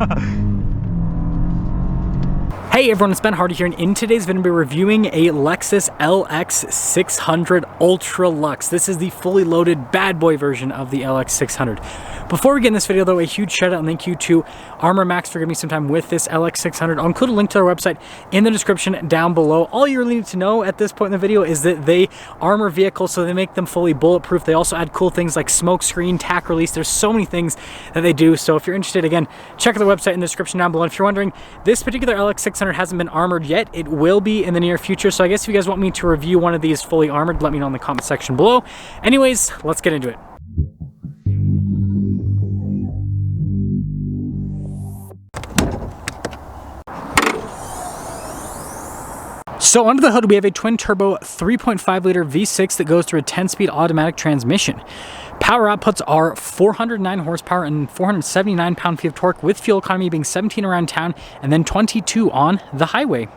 Hey everyone, it's Ben Hardy here, and in today's video, we're reviewing a Lexus LX 600 Ultra Luxe. This is the fully loaded bad boy version of the LX 600. Before we get in this video though, a huge shout out and thank you to Armor Max for giving me some time with this LX 600. I'll include a link to their website in the description down below. All you really need to know at this point in the video is that they armor vehicles, so they make them fully bulletproof. They also add cool things like smoke screen, tack release. There's so many things that they do. So if you're interested, again, check out the website in the description down below. And if you're wondering, this particular LX 600 hasn't been armored yet. It will be in the near future. So I guess if you guys want me to review one of these fully armored, let me know in the comment section below. Anyways, let's get into it. So under the hood, we have a twin turbo 3.5 liter V6 that goes through a 10-speed automatic transmission. Power outputs are 409 horsepower and 479 pound-feet of torque, with fuel economy being 17 around town and then 22 on the highway.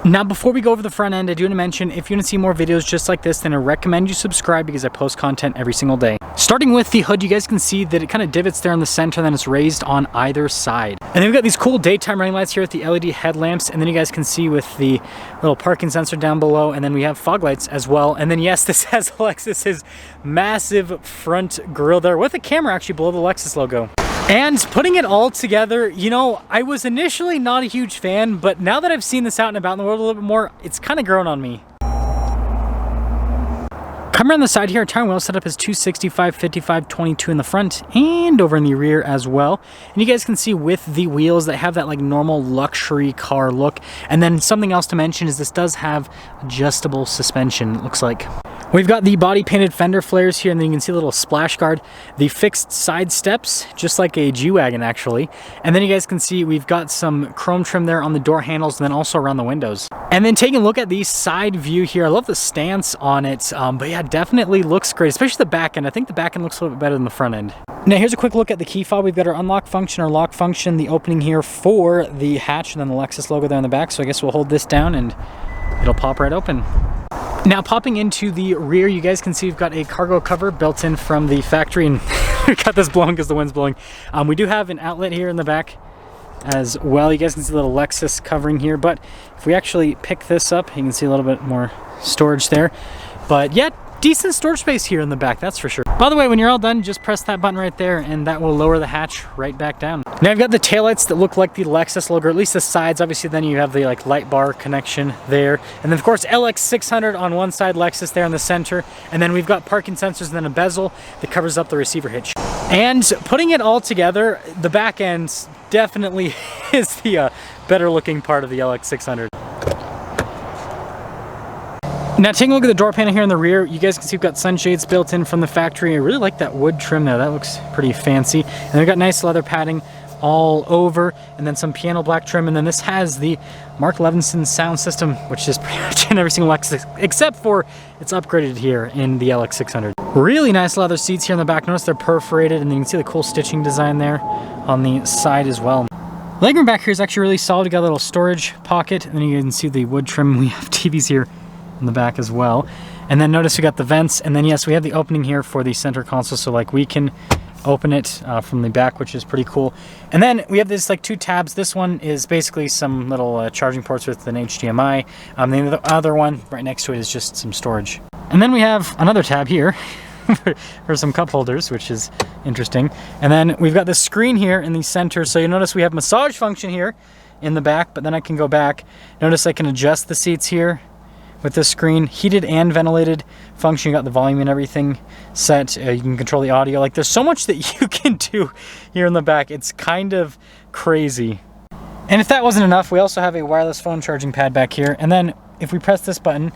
Now, before we go over the front end, I do want to mention, if you want to see more videos just like this, then I recommend you subscribe because I post content every single day. Starting with the hood, you guys can see that it kind of divots there in the center, then it's raised on either side. And then we've got these cool daytime running lights here with the LED headlamps, and then you guys can see with the little parking sensor down below, and then we have fog lights as well. And then yes, this has Lexus's massive front grille there with a camera actually below the Lexus logo. And putting it all together, you know, I was initially not a huge fan, but now that I've seen this out and about in the world a little bit more, it's kind of grown on me. Coming around the side here, our tire wheel setup is 265, 55, 22 in the front and over in the rear as well. And you guys can see with the wheels, they have that like normal luxury car look. And then something else to mention is this does have adjustable suspension, it looks like. We've got the body painted fender flares here, and then you can see a little splash guard, the fixed side steps, just like a G-Wagon actually. And then you guys can see we've got some chrome trim there on the door handles and then also around the windows. And then taking a look at the side view here, I love the stance on it, but yeah, definitely looks great, especially the back end. I think the back end looks a little bit better than the front end. Now here's a quick look at the key fob. We've got our unlock function, our lock function, the opening here for the hatch, and then the Lexus logo there on the back. So I guess we'll hold this down and it'll pop right open. Now popping into the rear, you guys can see we've got a cargo cover built in from the factory, and we got this blowing because the wind's blowing. We do have an outlet here in the back as well. You guys can see a little Lexus covering here, but if we actually pick this up, you can see a little bit more storage there. But yeah, decent storage space here in the back, that's for sure. By the way, when you're all done, just press that button right there and that will lower the hatch right back down. Now I've got the taillights that look like the Lexus logo, or at least the sides. Obviously then you have the like light bar connection there. And then of course LX 600 on one side, Lexus there in the center. And then we've got parking sensors and then a bezel that covers up the receiver hitch. And putting it all together, the back end definitely is the better looking part of the LX 600. Now taking a look at the door panel here in the rear, you guys can see we've got sunshades built in from the factory. I really like that wood trim there, that looks pretty fancy. And we've got nice leather padding all over, and then some piano black trim, and then this has the Mark Levinson sound system, which is pretty much in every single Lexus, except for it's upgraded here in the LX 600. Really nice leather seats here in the back. Notice they're perforated, and then you can see the cool stitching design there on the side as well. Legroom back here is actually really solid. We got a little storage pocket, and then you can see the wood trim. We have TVs here in the back as well. And then notice we got the vents, and then yes, we have the opening here for the center console, so like we can open it from the back, which is pretty cool. And then we have this like two tabs. This one is basically some little charging ports with an HDMI. The other one right next to it is just some storage. And then we have another tab here for some cup holders, which is interesting. And then we've got this screen here in the center, so you notice we have massage function here in the back, but then I can go back. Notice I can adjust the seats here with this screen, heated and ventilated function. You got the volume and everything set. You can control the audio. Like there's so much that you can do here in the back. It's kind of crazy. And if that wasn't enough, we also have a wireless phone charging pad back here. And then if we press this button,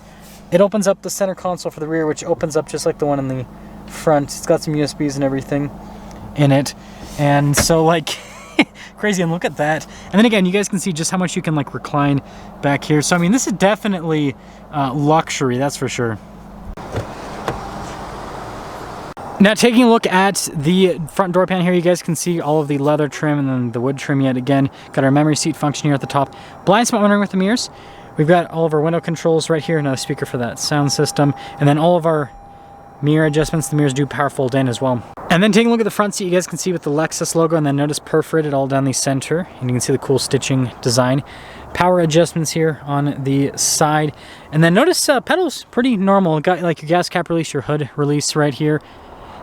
it opens up the center console for the rear, which opens up just like the one in the front. It's got some USBs and everything in it. And so like crazy, and look at that. And then again, you guys can see just how much you can like recline back here. So I mean, this is definitely luxury, that's for sure. Now taking a look at the front door panel here, you guys can see all of the leather trim and then the wood trim yet again. Got our memory seat function here at the top. Blind spot monitoring with the mirrors. We've got all of our window controls right here, another speaker for that sound system, and then all of our mirror adjustments. The mirrors do power fold in as well. And then taking a look at the front seat, you guys can see with the Lexus logo, and then notice perforated all down the center, and you can see the cool stitching design. Power adjustments here on the side, and then notice pedals pretty normal. Got like your gas cap release, your hood release right here.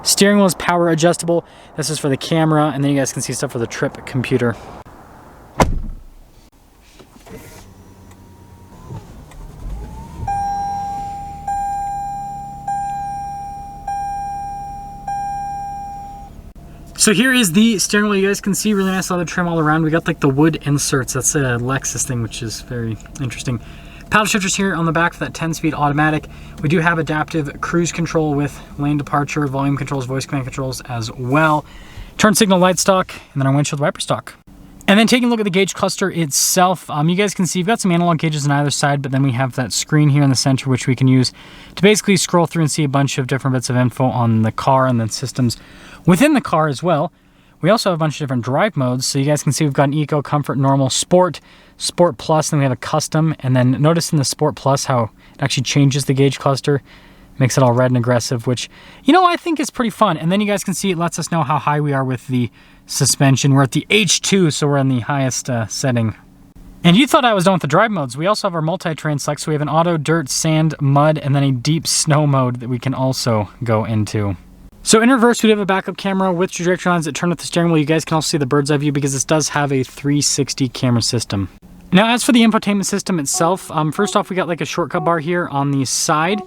Steering wheel is power adjustable. This is for the camera, and then you guys can see stuff for the trip computer. So here is the steering wheel. You guys can see really nice leather trim all around. We got like the wood inserts. That's a Lexus thing, which is very interesting. Paddle shifters here on the back for that 10-speed automatic. We do have adaptive cruise control with lane departure, volume controls, voice command controls as well. Turn signal light stock, and then our windshield wiper stock. And then taking a look at the gauge cluster itself, you guys can see you've got some analog gauges on either side, but then we have that screen here in the center, which we can use to basically scroll through and see a bunch of different bits of info on the car and then systems within the car as well. We also have a bunch of different drive modes. So you guys can see we've got an Eco, Comfort, Normal, Sport, Sport Plus, and then we have a Custom. And then notice in the Sport Plus how it actually changes the gauge cluster. Makes it all red and aggressive, which, you know, I think is pretty fun. And then you guys can see it lets us know how high we are with the suspension. We're at the H2, so we're in the highest setting. And you thought I was done with the drive modes. We also have our multi-terrain select. So we have an auto, dirt, sand, mud, and then a deep snow mode that we can also go into. So in reverse, we have a backup camera with trajectory lines that turn with the steering wheel. You guys can also see the bird's eye view because this does have a 360 camera system. Now, as for the infotainment system itself, first off, we got like a shortcut bar here on the side,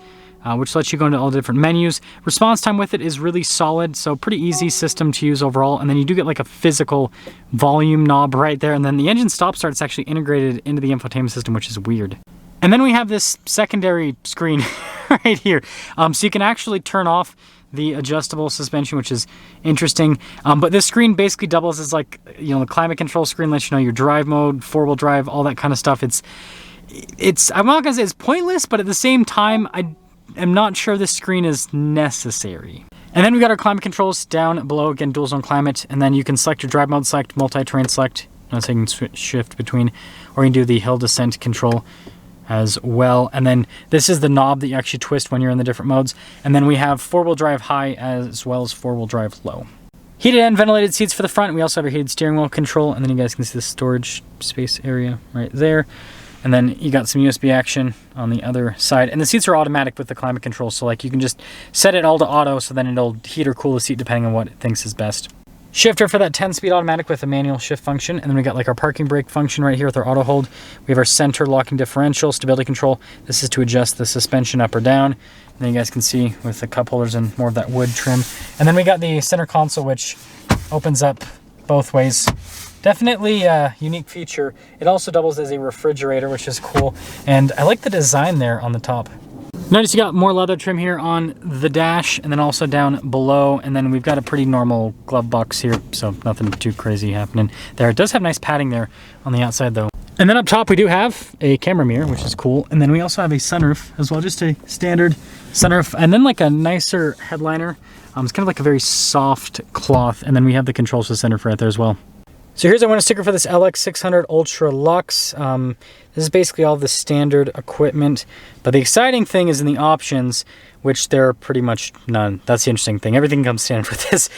which lets you go into all the different menus. Response time with it is really solid, so pretty easy system to use overall. And then you do get like a physical volume knob right there. And then the engine stop start's actually integrated into the infotainment system, which is weird. And then we have this secondary screen right here. So you can actually turn off the adjustable suspension, which is interesting. But this screen basically doubles as like, you know, the climate control screen, lets you know your drive mode, four-wheel drive, all that kind of stuff. It's I'm not gonna say it's pointless, but at the same time, I am not sure this screen is necessary. And then we got our climate controls down below, again, dual zone climate, and then you can select your drive mode, select multi-terrain select, so you can shift between, or you can do the hill descent control as well. And then this is the knob that you actually twist when you're in the different modes. And then we have four-wheel drive high as well as four-wheel drive low. Heated and ventilated seats for the front. We also have a heated steering wheel control, and then you guys can see the storage space area right there. And then you got some USB action on the other side. And the seats are automatic with the climate control, so like you can just set it all to auto, so then it'll heat or cool the seat depending on what it thinks is best. Shifter for that 10-speed automatic with a manual shift function. And then we got like our parking brake function right here with our auto hold. We have our center locking differential, stability control. This is to adjust the suspension up or down. And then you guys can see with the cup holders and more of that wood trim. And then we got the center console, which opens up both ways. Definitely a unique feature. It also doubles as a refrigerator, which is cool. And I like the design there on the top. Notice you got more leather trim here on the dash and then also down below. And then we've got a pretty normal glove box here, so nothing too crazy happening there. It does have nice padding there on the outside though. And then up top we do have a camera mirror, which is cool. And then we also have a sunroof as well, just a standard sunroof. And then like a nicer headliner. It's kind of like a very soft cloth. And then we have the controls for the sunroof right there as well. So here's our window sticker for this LX 600 Ultra Luxe. This is basically all the standard equipment, but the exciting thing is in the options, which there are pretty much none. That's the interesting thing. Everything comes standard for this.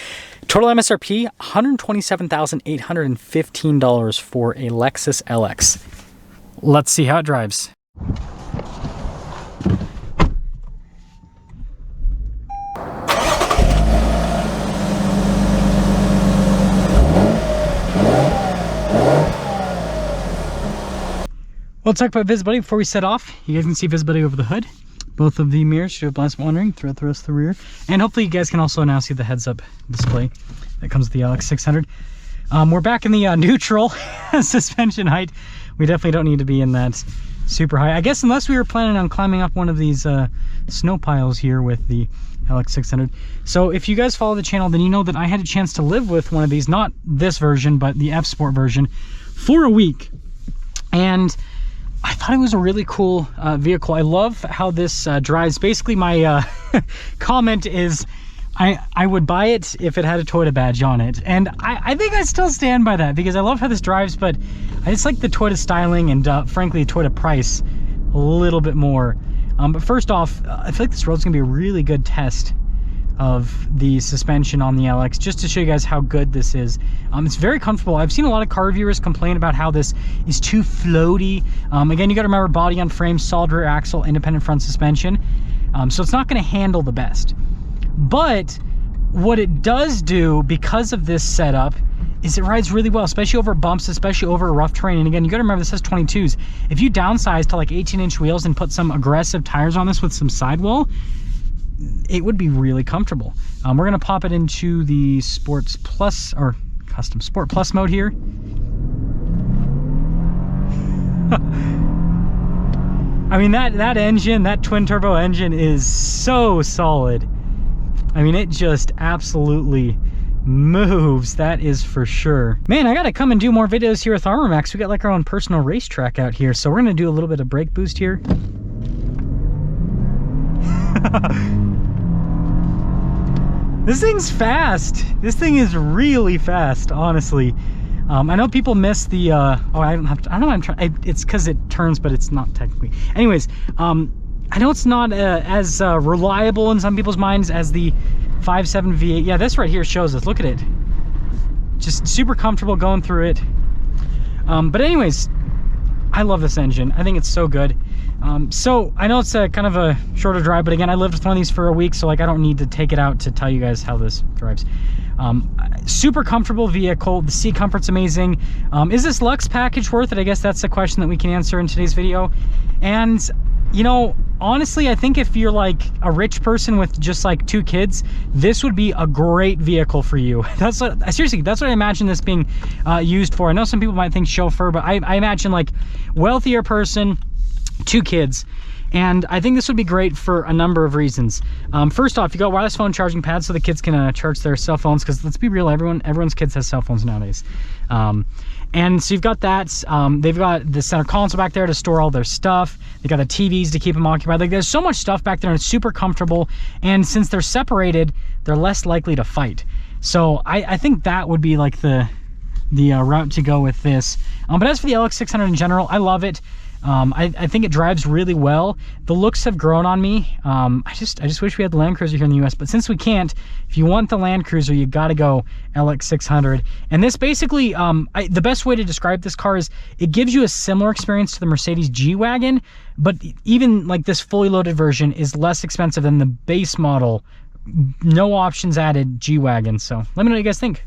Total MSRP, $127,815 for a Lexus LX. Let's see how it drives. Let's talk about visibility before we set off. You guys can see visibility over the hood. Both of the mirrors should have blind spot monitoring throughout the rest of the rear. And hopefully you guys can also now see the heads-up display that comes with the LX 600. We're back in the neutral suspension height. We definitely don't need to be in that super high. I guess unless we were planning on climbing up one of these snow piles here with the LX 600. So if you guys follow the channel, then you know that I had a chance to live with one of these, not this version, but the F Sport version, for a week. And I thought it was a really cool vehicle. I love how this drives. Basically, my comment is I would buy it if it had a Toyota badge on it. And I think I still stand by that because I love how this drives, but I just like the Toyota styling and frankly, the Toyota price a little bit more. But first off, I feel like this road's gonna be a really good test of the suspension on the LX, just to show you guys how good this is. It's very comfortable. I've seen a lot of car reviewers complain about how this is too floaty. Again, you got to remember, body on frame, solid rear axle, independent front suspension. So it's not going to handle the best. But what it does do, because of this setup, is it rides really well, especially over bumps, especially over rough terrain. And again, you gotta remember, this has 22s. If you downsize to like 18-inch wheels and put some aggressive tires on this with some sidewall, it would be really comfortable. We're gonna pop it into the Sports Plus, or Custom Sport Plus mode here. I mean, that engine, that twin turbo engine is so solid. I mean, it just absolutely moves, that is for sure. Man, I gotta come and do more videos here with Armor Max. We got like our own personal racetrack out here, so we're gonna do a little bit of brake boost here. This thing's fast. This thing is really fast, honestly. I know people miss the oh, I don't know why I'm trying, it's because it turns, but it's not technically. Anyways, I know it's not as reliable in some people's minds as the 5.7 V8. Yeah, this right here shows us. Look at it. Just super comfortable going through it. But anyways, I love this engine. I think it's so good. So I know it's a kind of a shorter drive, but again, I lived with one of these for a week, so like I don't need to take it out to tell you guys how this drives. Super comfortable vehicle. The seat comfort's amazing. Is this Lux package worth it? I guess that's the question that we can answer in today's video. And you know, honestly, I think if you're like a rich person with just like 2 kids, this would be a great vehicle for you. That's what, seriously, that's what I imagine this being used for. I know some people might think chauffeur, but I imagine like wealthier person, 2 kids. And I think this would be great for a number of reasons. First off, you got wireless phone charging pads so the kids can charge their cell phones, because let's be real, everyone's kids has cell phones nowadays. And so you've got that. They've got the center console back there to store all their stuff. They got the TVs to keep them occupied. Like, there's so much stuff back there, and it's super comfortable. And since they're separated, they're less likely to fight. So I think that would be like the route to go with this. But as for the LX600 in general, I love it. I think it drives really well. The looks have grown on me. I just wish we had the Land Cruiser here in the US, but since we can't, if you want the Land Cruiser, you gotta go LX600. And this basically, the best way to describe this car is it gives you a similar experience to the Mercedes G-Wagon, but even like this fully loaded version is less expensive than the base model, no options added G-Wagon. So let me know what you guys think.